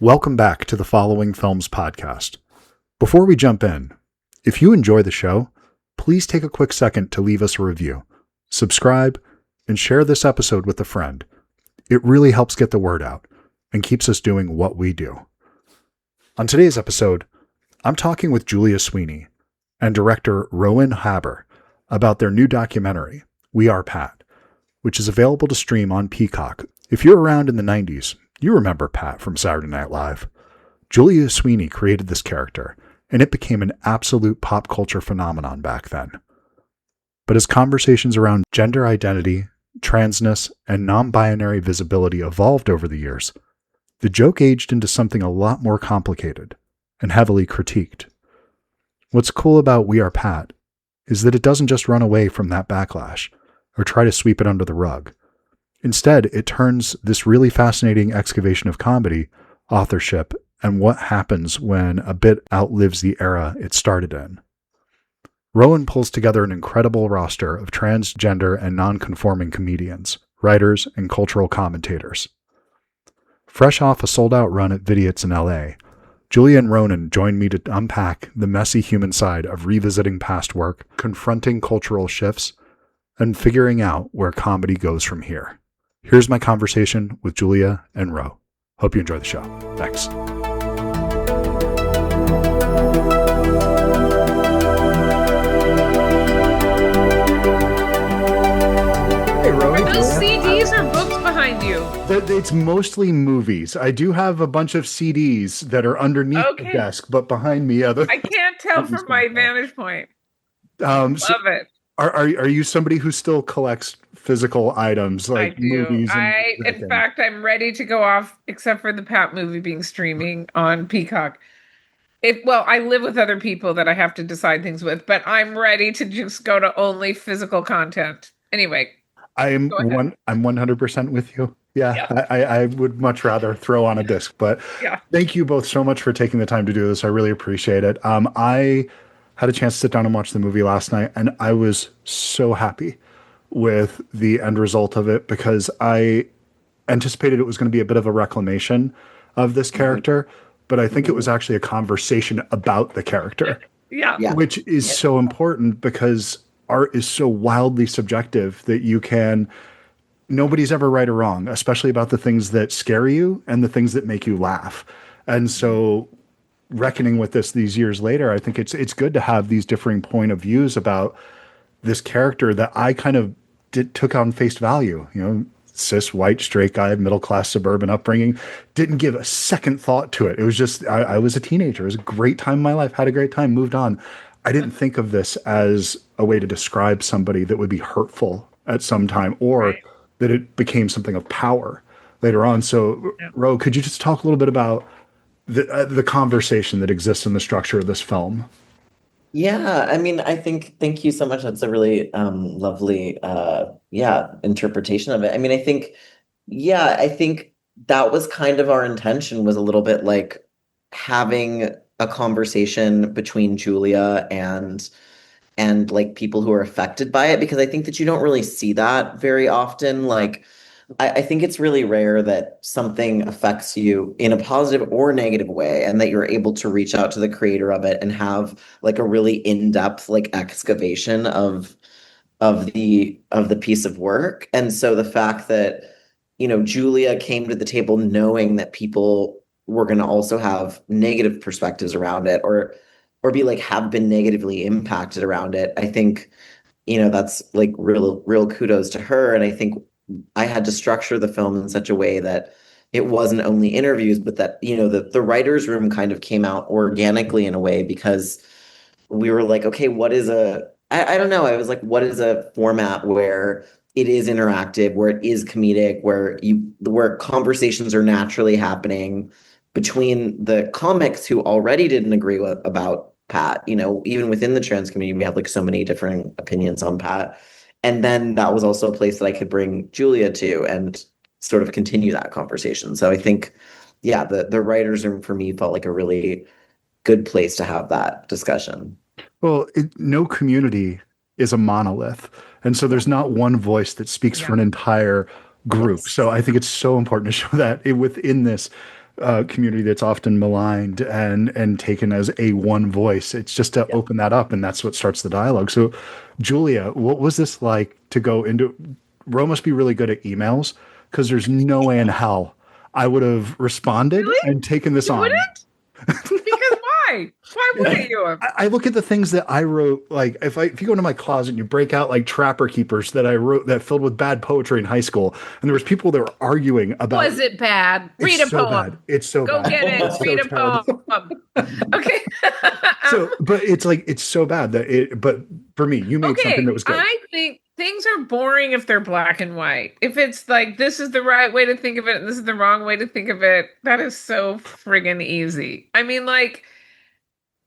Welcome back to the Following Films podcast. Before we jump in, if you enjoy the show, please take a quick second to leave us a review, subscribe, and share this episode with a friend. It really helps get the word out and keeps us doing what we do. On today's episode, I'm talking with Julia Sweeney and director Rowan Haber about their new documentary, We Are Pat, which is available to stream on Peacock. If you're around in the 90s, you remember Pat from Saturday Night Live. Julia Sweeney created this character, and it became an absolute pop culture phenomenon back then. But as conversations around gender identity, transness, and non-binary visibility evolved over the years, the joke aged into something a lot more complicated and heavily critiqued. What's cool about We Are Pat is that it doesn't just run away from that backlash or try to sweep it under the rug. Instead, it turns this really fascinating excavation of comedy, authorship, and what happens when a bit outlives the era it started in. Rowan pulls together an incredible roster of transgender and non-conforming comedians, writers, and cultural commentators. Fresh off a sold-out run at Vidiots in LA, Julia and Ronan joined me to unpack the messy human side of revisiting past work, confronting cultural shifts, and figuring out where comedy goes from here. Here's my conversation with Julia and Ro. Hope you enjoy the show. Thanks. Hey, Ro. Are those CDs or books behind you? It's mostly movies. I do have a bunch of CDs that are underneath the desk, but behind me, I can't tell from my vantage point. Love it. Are you somebody who still collects physical items like movies? In fact, I'm ready to go off, except for the Pat movie being streaming on Peacock. I live with other people that I have to decide things with, but I'm ready to just go to only physical content. Anyway, I'm 100% with you. Yeah. I would much rather throw on a disc, but Thank you both so much for taking the time to do this. I really appreciate it. I had a chance to sit down and watch the movie last night, and I was so happy with the end result of it because I anticipated it was going to be a bit of a reclamation of this character, but I think it was actually a conversation about the character, which is so important because art is so wildly subjective that nobody's ever right or wrong, especially about the things that scare you and the things that make you laugh. And so reckoning with this these years later, I think it's good to have these differing point of views about this character that I kind of took on face value. Cis, white, straight guy, middle-class, suburban upbringing, didn't give a second thought to it. It was just, I was a teenager. It was a great time in my life, had a great time, moved on. I didn't think of this as a way to describe somebody that would be hurtful at some time or that it became something of power later on. So, Ro, could you just talk a little bit about the conversation that exists in the structure of this film? Yeah, I mean, thank you so much. That's a really lovely, interpretation of it. I mean, I think that was kind of our intention, was a little bit like having a conversation between Julia and like people who are affected by it, because I think that you don't really see that very often. Like, I think it's really rare that something affects you in a positive or negative way, and that you're able to reach out to the creator of it and have like a really in-depth like excavation of the piece of work. And so the fact that, Julia came to the table knowing that people were going to also have negative perspectives around it, or be like have been negatively impacted around it, I think, that's like real kudos to her. And I think I had to structure the film in such a way that it wasn't only interviews, but that, the writer's room kind of came out organically in a way, because we were like, okay, I don't know. I was like, what is a format where it is interactive, where it is comedic, where conversations are naturally happening between the comics who already didn't agree about Pat. Even within the trans community, we have like so many different opinions on Pat. And then that was also a place that I could bring Julia to and sort of continue that conversation. So I think, the writer's room for me felt like a really good place to have that discussion. Well, no community is a monolith. And so there's not one voice that speaks for an entire group. Yes. So I think it's so important to show that within this, community that's often maligned and taken as a one voice. It's just to open that up, and that's what starts the dialogue. So, Julia, what was this like to go into? Ro must be really good at emails because there's no way in hell I would have responded Really? and taken this You on. wouldn't? Because why? Why wouldn't you have? I look at the things that I wrote, like if you go into my closet and you break out like Trapper Keepers that I wrote that filled with bad poetry in high school, and there was people that were arguing about. Was it bad? Read a It's so poem. bad. It's so Go bad. get it. It's so Read a terrible. poem. Okay. So, but it's like it's so bad that it. But for me, you made something that was good. I think things are boring if they're black and white. If it's like this is the right way to think of it and this is the wrong way to think of it, that is so friggin' easy. I mean, like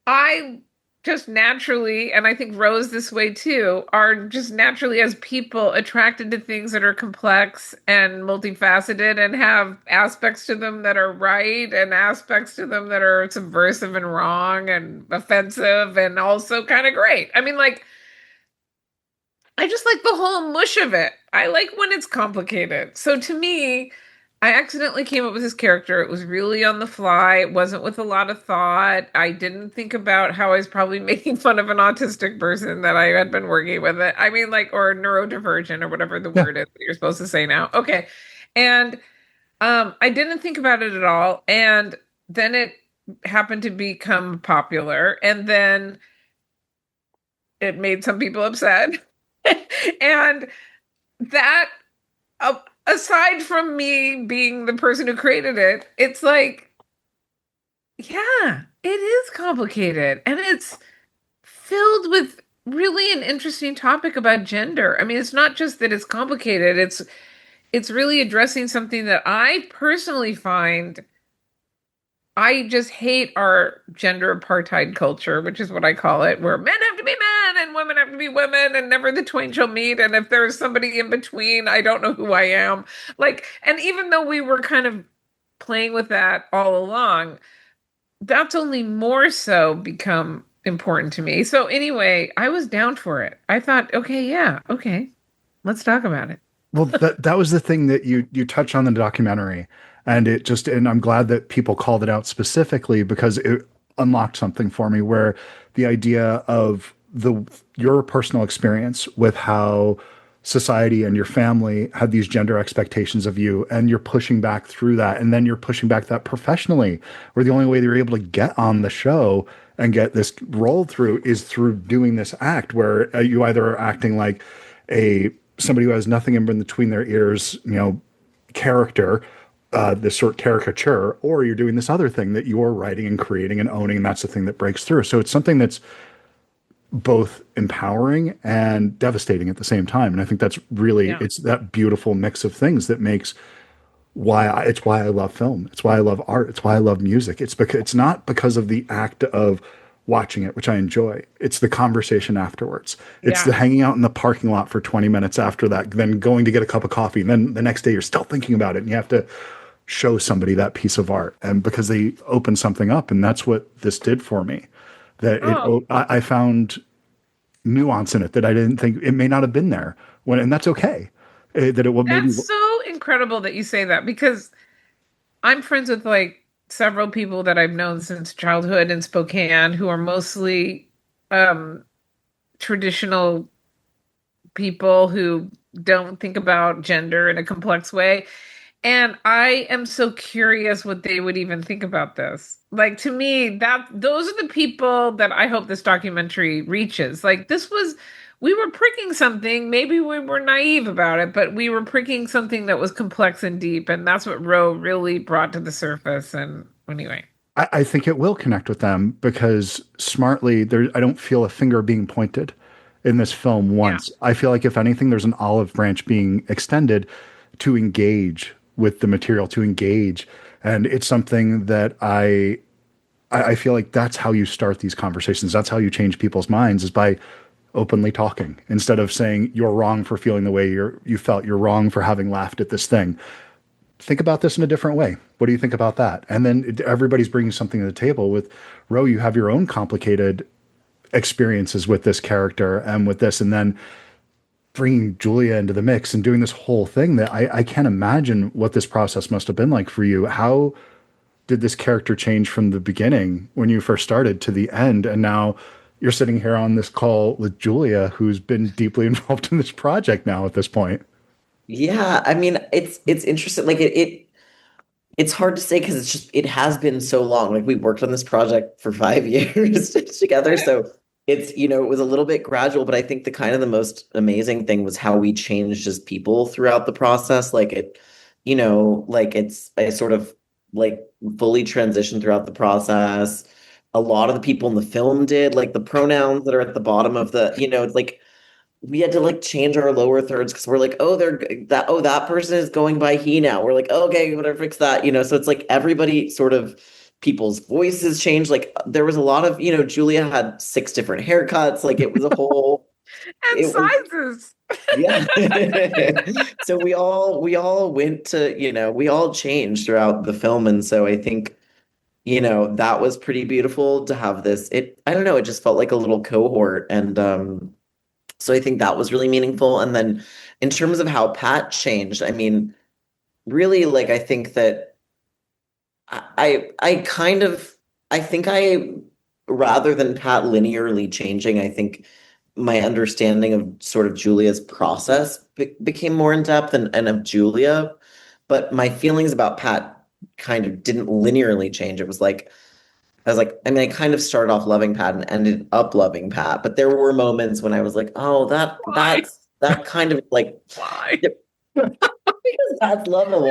I just naturally, and I think Rose this way too, are just naturally as people attracted to things that are complex and multifaceted and have aspects to them that are right and aspects to them that are subversive and wrong and offensive and also kind of great. I mean, like, I just like the whole mush of it. I like when it's complicated. So to me, I accidentally came up with this character. It was really on the fly. It wasn't with a lot of thought. I didn't think about how I was probably making fun of an autistic person that I had been working with. It. I mean, like, or neurodivergent or whatever the word is that you're supposed to say now. Okay. And I didn't think about it at all. And then it happened to become popular. And then it made some people upset. And that, aside from me being the person who created it, it's like, yeah, it is complicated. And it's filled with really an interesting topic about gender. I mean, it's not just that it's complicated, it's really addressing something that I personally find. I just hate our gender apartheid culture, which is what I call it, where men have to be men and women have to be women and never the twain shall meet. And if there's somebody in between, I don't know who I am. Like, and even though we were kind of playing with that all along, that's only more so become important to me. So anyway, I was down for it. I thought, okay, let's talk about it. Well, that was the thing that you touched on in the documentary, and I'm glad that people called it out specifically because it unlocked something for me where the idea of your personal experience with how society and your family had these gender expectations of you, and you're pushing back through that, and then you're pushing back that professionally, where the only way that you're able to get on the show and get this rolled through is through doing this act where you either are acting like somebody who has nothing in between their ears, character, this sort of caricature, or you're doing this other thing that you're writing and creating and owning, and that's the thing that breaks through. So it's something that's both empowering and devastating at the same time. And I think that's really, it's that beautiful mix of things that makes it's why I love film. It's why I love art. It's why I love music. It's not because of the act of watching it, which I enjoy. It's the conversation afterwards. It's the hanging out in the parking lot for 20 minutes after that, then going to get a cup of coffee. And then the next day you're still thinking about it and you have to show somebody that piece of art. And because they open something up, and that's what this did for me, that I found nuance in it that I didn't think it may not have been there and that's okay. That's so incredible that you say that, because I'm friends with like several people that I've known since childhood in Spokane who are mostly traditional people who don't think about gender in a complex way. And I am so curious what they would even think about this. Like, to me, those are the people that I hope this documentary reaches. Like, we were pricking something. Maybe we were naive about it, but we were pricking something that was complex and deep. And that's what Ro really brought to the surface. And anyway. I think it will connect with them because smartly, I don't feel a finger being pointed in this film once. Yeah. I feel like, if anything, there's an olive branch being extended to engage with the material, to engage. And it's something that I feel like that's how you start these conversations. That's how you change people's minds, is by openly talking, instead of saying you're wrong for feeling the way you felt, you're wrong for having laughed at this thing. Think about this in a different way. What do you think about that? And then everybody's bringing something to the table. With Ro, you have your own complicated experiences with this character and with this, and then bringing Julia into the mix and doing this whole thing that I can't imagine what this process must have been like for you. How did this character change from the beginning when you first started to the end? And now you're sitting here on this call with Julia, who's been deeply involved in this project now at this point. Yeah, I mean, it's interesting. Like it's hard to say because it has been so long. Like we worked on this project for 5 years together, so it was a little bit gradual. But I think the most amazing thing was how we changed as people throughout the process. I sort of like fully transitioned throughout the process. A lot of the people in the film did, like the pronouns that are at the bottom of it's like we had to like change our lower thirds because we're like, that person is going by he now. We're like, okay, whatever, fix that. So it's like everybody sort of people's voices changed. Like there was a lot of, Julia had 6 different haircuts. Like it was a whole and sizes. Yeah. So we all went to, we all changed throughout the film. And so I think, that was pretty beautiful to have this. I don't know, it just felt like a little cohort. And so I think that was really meaningful. And then in terms of how Pat changed, I mean, really, like, I think that rather than Pat linearly changing, I think my understanding of sort of Julia's process became more in depth and of Julia. But my feelings about Pat kind of didn't linearly change. It was like, I kind of started off loving Pat and ended up loving Pat, but there were moments when I was like, oh, that kind of like, why? Because that's lovable,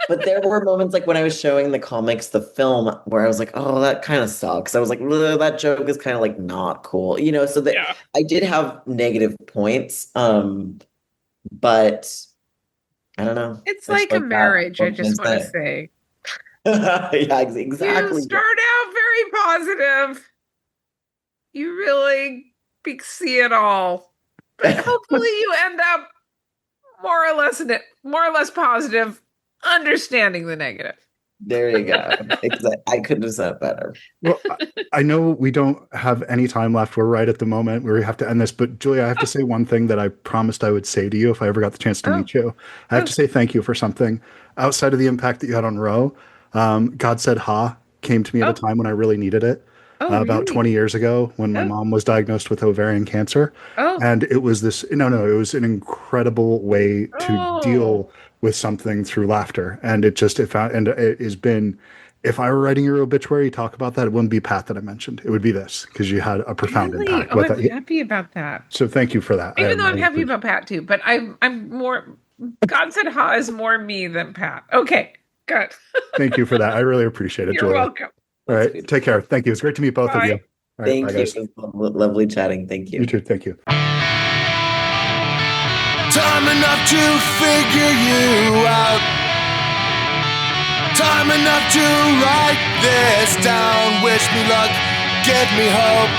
but there were moments like when I was showing the comics, the film, where I was like, oh, that kind of sucks. I was like, that joke is kind of like not cool, so that I did have negative points. But I don't know. It's like a marriage, I just want to say. Yeah, exactly. You start out very positive. You really see it all. But hopefully you end up more or less positive, understanding the negative. There you go. Exactly. I couldn't have said it better. Well, I know we don't have any time left. We're right at the moment where we have to end this. But Julia, I have to say one thing that I promised I would say to you if I ever got the chance to meet you. I have to say thank you for something outside of the impact that you had on Roe. God Said Ha came to me at a time when I really needed it. About 20 years ago when my mom was diagnosed with ovarian cancer. And it was it was an incredible way to deal with something through laughter. And it has been, if I were writing your obituary, talk about that, it wouldn't be Pat that I mentioned. It would be this, because you had a profound impact. I'm happy about that. So thank you for that. Even though I'm happy about Pat too, but I'm more, God Said Ha is more me than Pat. Okay, good. Thank you for that. I really appreciate it, You're Julia. welcome. All right. Take care. Thank you. It's great to meet both of you. All right, Thank you. It was lovely chatting. Thank you. You too. Thank you. Time enough to figure you out. Time enough to write this down. Wish me luck. Give me hope.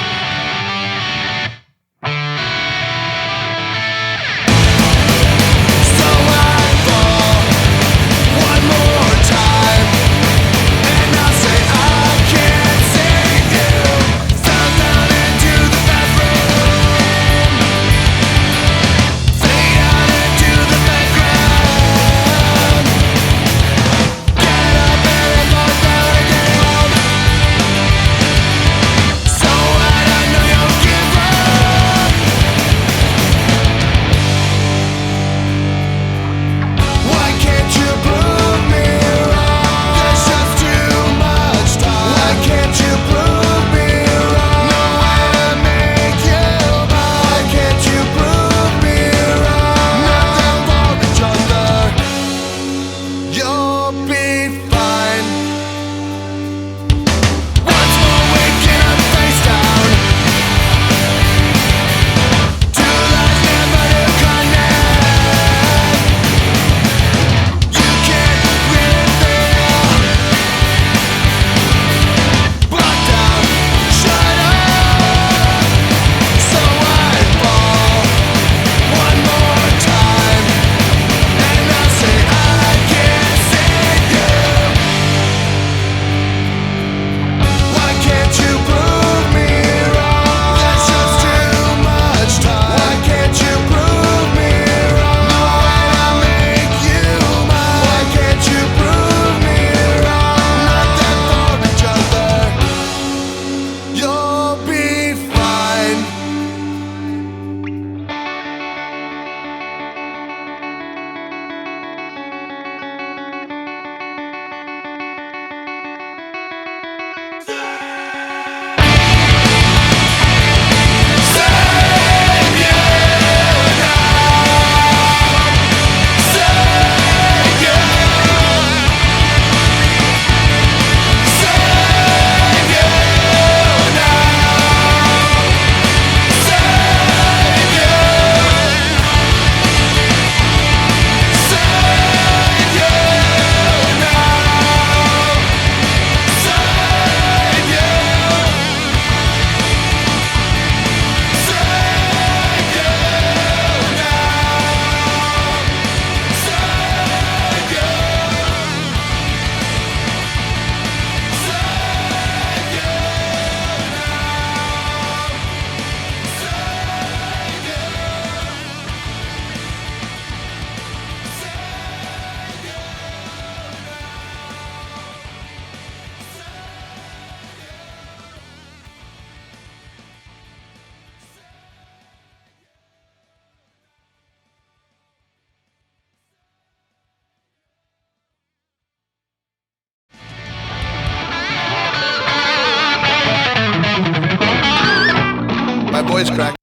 voice crack.